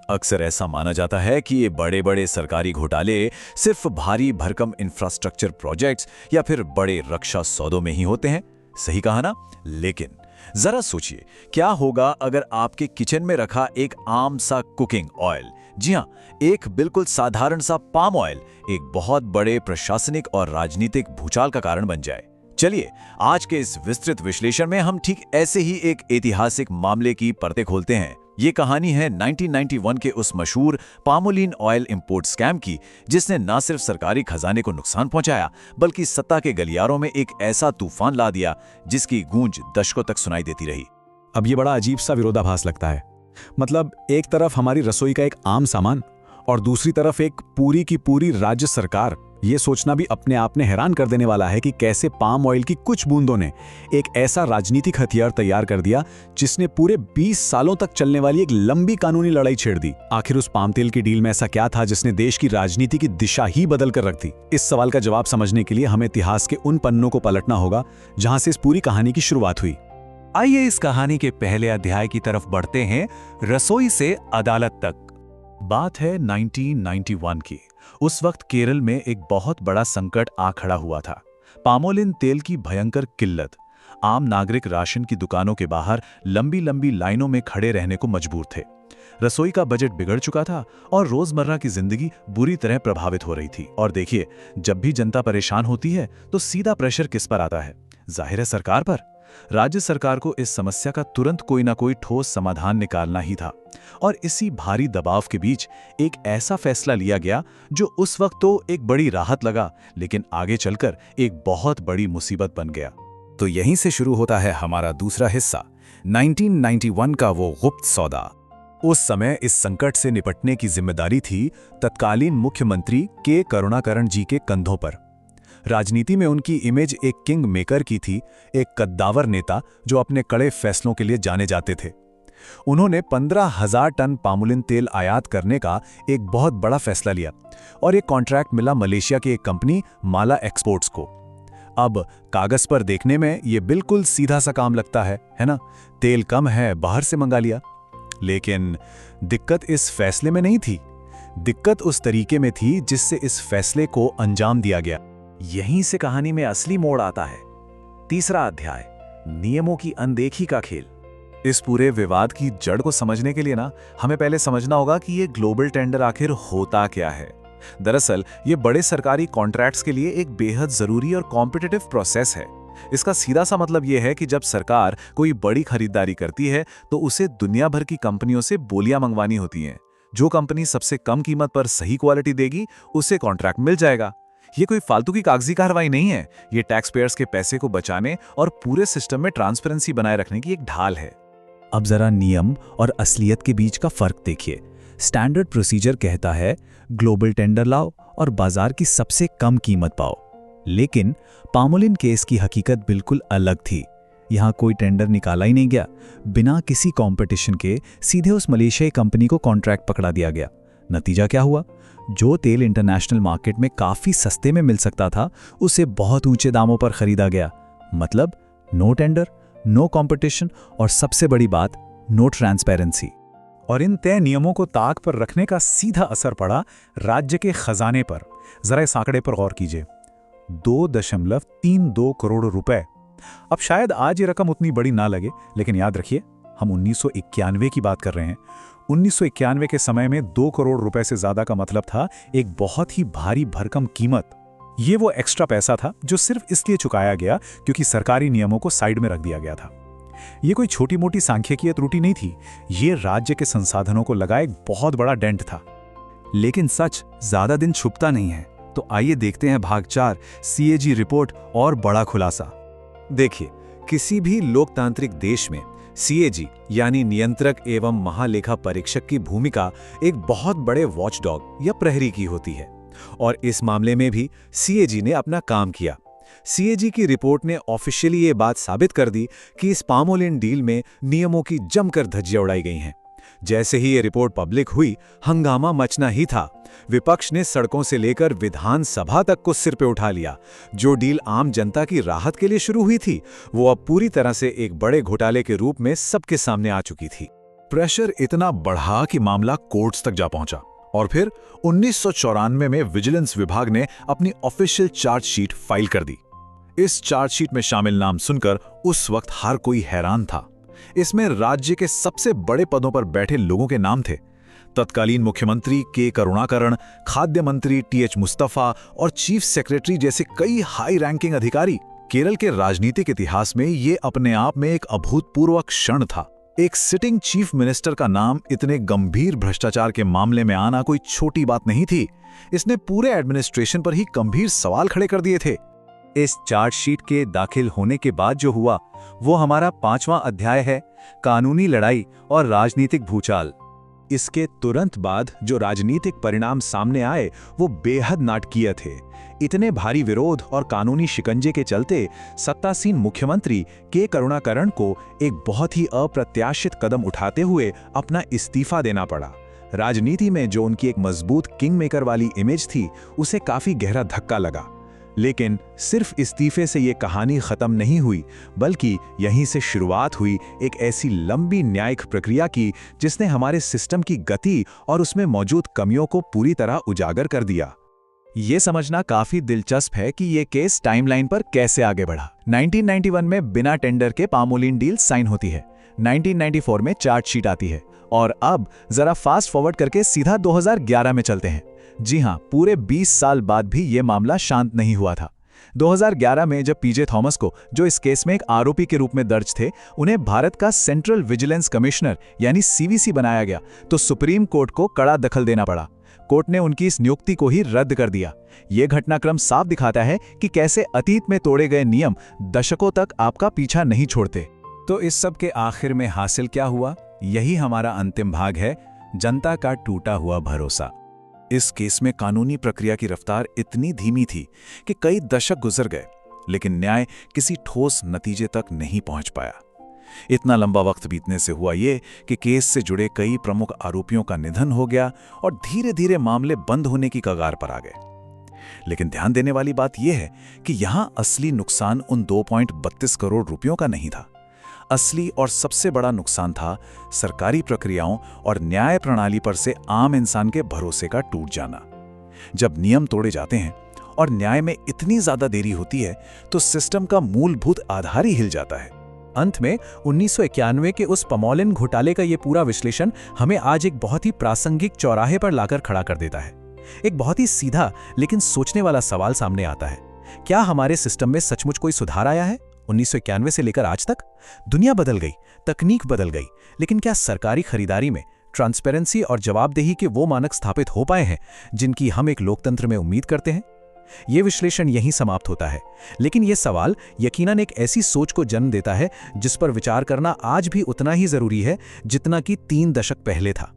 अक्सर ऐसा माना जाता है कि ये बड़े बड़े सरकारी घोटाले सिर्फ भारी भरकम इंफ्रास्ट्रक्चर प्रोजेक्ट्स या फिर बड़े रक्षा सौदों में ही होते हैं। सही कहा ना? लेकिन जरा सोचिए, क्या होगा अगर आपके किचन में रखा एक आम सा कुकिंग ऑयल, जी हाँ, एक बिल्कुल साधारण सा पाम ऑयल, एक बहुत बड़े प्रशासनिक और राजनीतिक भूचाल का कारण बन जाए। चलिए, आज के इस विस्तृत विश्लेषण में हम ठीक ऐसे ही एक ऐतिहासिक मामले की परतें खोलते हैं। ये कहानी है 1991 के उस मशहूर पामोलिन ऑयल इंपोर्ट स्कैम की, जिसने न सिर्फ सरकारी खजाने को नुकसान पहुंचाया, बल्कि सत्ता के गलियारों में एक ऐसा तूफान ला दिया जिसकी गूंज दशकों तक सुनाई देती रही। अब ये बड़ा अजीब सा विरोधाभास लगता है। मतलब एक तरफ हमारी रसोई का एक आम सामान और दूसरी तरफ एक पूरी की पूरी राज्य सरकार। ये सोचना भी अपने आप में हैरान कर देने वाला है कि कैसे पाम ऑयल की कुछ बूंदों ने एक ऐसा राजनीतिक हथियार तैयार कर दिया जिसने पूरे 20 सालों तक चलने वाली एक लंबी कानूनी लड़ाई छेड़ दी। आखिर उस पाम तेल की डील में ऐसा क्या था जिसने देश की राजनीति की दिशा ही बदल कर रख दी? इस सवाल का जवाब समझने के लिए हमें इतिहास के उन पन्नों को पलटना होगा जहां से इस पूरी कहानी की शुरुआत हुई। आइए इस कहानी के पहले अध्याय की तरफ बढ़ते हैं, रसोई से अदालत तक। बात है 1991 की। उस वक्त केरल में एक बहुत बड़ा संकट आ खड़ा हुआ था। पामोलिन तेल की भयंकर किल्लत। आम नागरिक राशन की दुकानों के बाहर लंबी लंबी लाइनों में खड़े रहने को मजबूर थे। रसोई का बजट बिगड़ चुका था और रोजमर्रा की जिंदगी बुरी तरह प्रभावित हो रही थी। और देखिए, जब भी जनता परेशान होती है तो सीधा प्रेशर किस पर आता है? जाहिर है, सरकार पर। राज्य सरकार को इस समस्या का तुरंत कोई ना कोई ठोस समाधान निकालना ही था। और इसी भारी दबाव के बीच एक ऐसा फैसला लिया गया जो उस वक्त तो एक बड़ी राहत लगा, लेकिन आगे चलकर एक बहुत बड़ी मुसीबत बन गया। तो यहीं से शुरू होता है हमारा दूसरा हिस्सा, 1991 का वो गुप्त सौदा। उस समय इस संकट से निपटने की जिम्मेदारी थी तत्कालीन मुख्यमंत्री के करुणाकरण जी के कंधों पर। राजनीति में उनकी इमेज एक किंग मेकर की थी, एक कद्दावर नेता जो अपने कड़े फैसलों के लिए जाने जाते थे। उन्होंने 15,000 टन पामोलिन तेल आयात करने का एक बहुत बड़ा फैसला लिया और एक कॉन्ट्रैक्ट मिला मलेशिया की एक कंपनी माला एक्सपोर्ट्स को। अब कागज पर देखने में यह बिल्कुल सीधा सा काम लगता है ना? तेल कम है, बाहर से मंगा लिया। लेकिन दिक्कत इस फैसले में नहीं थी। दिक्कत उस तरीके में थी जिससे इस फैसले को अंजाम दिया गया। यहीं से कहानी में असली मोड़ आता है। तीसरा अध्याय, नियमों की अनदेखी का खेल। इस पूरे विवाद की जड़ को समझने के लिए हमें पहले समझना होगा कि ये ग्लोबल टेंडर आखिर होता क्या है। दरअसल ये बड़े सरकारी कॉन्ट्रैक्ट्स के लिए एक बेहद जरूरी और कॉम्पिटिटिव प्रोसेस है। इसका सीधा सा मतलब यह है कि जब सरकार कोई बड़ी खरीदारी करती है तो उसे दुनिया भर की कंपनियों से बोलियां मंगवानी होती हैं। जो कंपनी सबसे कम कीमत पर सही क्वालिटी देगी, उसे कॉन्ट्रैक्ट मिल जाएगा। ये कोई फालतू की कागजी कार्रवाई नहीं है, ये टैक्स पेयर्स के पैसे को बचाने और पूरे सिस्टम में ट्रांसपेरेंसी बनाए रखने की एक ढाल है। अब जरा नियम और असलियत के बीच का फर्क देखिए। स्टैंडर्ड प्रोसीजर कहता है ग्लोबल टेंडर लाओ और बाजार की सबसे कम कीमत पाओ। लेकिन पामोलिन केस की हकीकत बिल्कुल अलग थी। यहां कोई टेंडर निकाला ही नहीं गया। बिना किसी कंपटीशन के सीधे उस मलेशियाई कंपनी को कॉन्ट्रैक्ट पकड़ा दिया गया। नतीजा क्या हुआ? जो तेल इंटरनेशनल मार्केट में काफी सस्ते में मिल सकता था, उसे बहुत ऊंचे दामों पर खरीदा गया। मतलब नो टेंडर, नो कंपटीशन और सबसे बड़ी बात, नो ट्रांसपेरेंसी। और इन तय नियमों को ताक पर रखने का सीधा असर पड़ा राज्य के खजाने पर। जरा इस आंकड़े पर गौर कीजिए, 2.32 करोड़ रुपए। अब शायद आज ये रकम उतनी बड़ी ना लगे, लेकिन याद रखिए, हम 1991 की बात कर रहे हैं। 1991 के समय में 2 करोड़ रुपए से ज्यादा का मतलब था एक बहुत ही भारी भरकम कीमत। ये वो एक्स्ट्रा पैसा था जो सिर्फ इसलिए चुकाया गया क्योंकि सरकारी नियमों को साइड में रख दिया गया था। ये कोई छोटी मोटी सांख्यिकीय त्रुटि नहीं थी, ये राज्य के संसाधनों को लगा एक बहुत बड़ा डेंट था। लेकिन सच ज्यादा दिन छुपता नहीं है। तो आइए देखते हैं भाग 4, सीएजी रिपोर्ट और बड़ा खुलासा। देखिए, किसी भी लोकतांत्रिक देश में सीएजी यानी नियंत्रक एवं महालेखा परीक्षक की भूमिका एक बहुत बड़े वॉचडॉग या प्रहरी की होती है। और इस मामले में भी सीएजी ने अपना काम किया। सीएजी की रिपोर्ट ने ऑफिशियली ये बात साबित कर दी कि इस पामोलिन डील में नियमों की जमकर धज्जियां उड़ाई गई हैं। जैसे ही ये रिपोर्ट पब्लिक हुई, हंगामा मचना ही था। विपक्ष ने सड़कों से लेकर विधानसभा तक को सिर पे उठा लिया। जो डील आम जनता की राहत के लिए शुरू हुई थी, वो अब पूरी तरह से एक बड़े घोटाले के रूप में सबके सामने आ चुकी थी। प्रेशर इतना बढ़ा कि मामला कोर्ट्स तक जा पहुंचा और फिर 1994 में विजिलेंस विभाग ने अपनी ऑफिशियल चार्जशीट फाइल कर दी। इस चार्जशीट में शामिल नाम सुनकर उस वक्त हर कोई हैरान था। इसमें राज्य के सबसे बड़े पदों पर बैठे लोगों के नाम थे। तत्कालीन मुख्यमंत्री के करुणाकरण, खाद्य मंत्री टीएच मुस्तफा और चीफ सेक्रेटरी जैसे कई हाई रैंकिंग अधिकारी। केरल के राजनीतिक इतिहास में ये अपने आप में एक अभूतपूर्व क्षण था। एक सिटिंग चीफ मिनिस्टर का नाम इतने गंभीर भ्रष्टाचार के मामले में आना कोई छोटी बात नहीं थी। इसने पूरे एडमिनिस्ट्रेशन पर ही गंभीर सवाल खड़े कर दिए थे। इस चार्जशीट के दाखिल होने के बाद जो हुआ वो हमारा 5वां अध्याय है, कानूनी लड़ाई और राजनीतिक भूचाल। इसके तुरंत बाद जो राजनीतिक परिणाम सामने आए वो बेहद नाटकीय थे। इतने भारी विरोध और कानूनी शिकंजे के चलते सत्तासीन मुख्यमंत्री के करुणाकरण को एक बहुत ही अप्रत्याशित कदम उठाते हुए अपना इस्तीफा देना पड़ा। राजनीति में जो उनकी एक मजबूत किंग मेकर वाली इमेज थी, उसे काफी गहरा धक्का लगा। लेकिन सिर्फ इस्तीफे से ये कहानी खत्म नहीं हुई, बल्कि यहीं से शुरुआत हुई एक ऐसी लंबी न्यायिक प्रक्रिया की जिसने हमारे सिस्टम की गति और उसमें मौजूद कमियों को पूरी तरह उजागर कर दिया। ये समझना काफी दिलचस्प है कि ये केस टाइमलाइन पर कैसे आगे बढ़ा। 1991 में बिना टेंडर के पामोलिन डील साइन होती है। 1994 में चार्जशीट आती है और अब जरा फास्ट फॉरवर्ड करके सीधा 2011 में चलते हैं। जी हां, पूरे 20 साल बाद भी ये मामला शांत नहीं हुआ था। 2011 में जब पीजे थॉमस को, जो इस केस में एक आरोपी के रूप में दर्ज थे, उन्हें भारत का सेंट्रल विजिलेंस कमिश्नर यानी सीवीसी बनाया गया, तो सुप्रीम कोर्ट को कड़ा दखल देना पड़ा। कोर्ट ने उनकी इस नियुक्ति को ही रद्द कर दिया। ये घटनाक्रम साफ दिखाता है कि कैसे अतीत में तोड़े गए नियम दशकों तक आपका पीछा नहीं छोड़ते। तो इस सब के आखिर में हासिल क्या हुआ? यही हमारा अंतिम भाग है, जनता का टूटा हुआ भरोसा। इस केस में कानूनी प्रक्रिया की रफ्तार इतनी धीमी थी कि कई दशक गुजर गए, लेकिन न्याय किसी ठोस नतीजे तक नहीं पहुंच पाया। इतना लंबा वक्त बीतने से हुआ ये कि केस से जुड़े कई प्रमुख आरोपियों का निधन हो गया और धीरे धीरे मामले बंद होने की कगार पर आ गए। लेकिन ध्यान देने वाली बात यह है कि यहां असली नुकसान उन 2.32 करोड़ रुपयों का नहीं था। असली और सबसे बड़ा नुकसान था सरकारी प्रक्रियाओं और न्याय प्रणाली पर से आम इंसान के भरोसे का टूट जाना। जब नियम तोड़े जाते हैं और न्याय में इतनी ज्यादा देरी होती है तो सिस्टम का मूलभूत आधार ही हिल जाता है। अंत में 1991 के उस पामोलिन घोटाले का ये पूरा विश्लेषण हमें आज एक बहुत ही प्रासंगिक चौराहे पर लाकर खड़ा कर देता है। एक बहुत ही सीधा लेकिन सोचने वाला सवाल सामने आता है, क्या हमारे सिस्टम में सचमुच कोई सुधार आया है? 1991 से लेकर आज तक दुनिया बदल गई, तकनीक बदल गई, लेकिन क्या सरकारी खरीदारी में ट्रांसपेरेंसी और जवाबदेही के वो मानक स्थापित हो पाए हैं जिनकी हम एक लोकतंत्र में उम्मीद करते हैं? ये विश्लेषण यहीं समाप्त होता है, लेकिन ये सवाल यकीनन एक ऐसी सोच को जन्म देता है जिस पर विचार करना आज भी उतना ही जरूरी है जितना कि 3 दशक पहले था।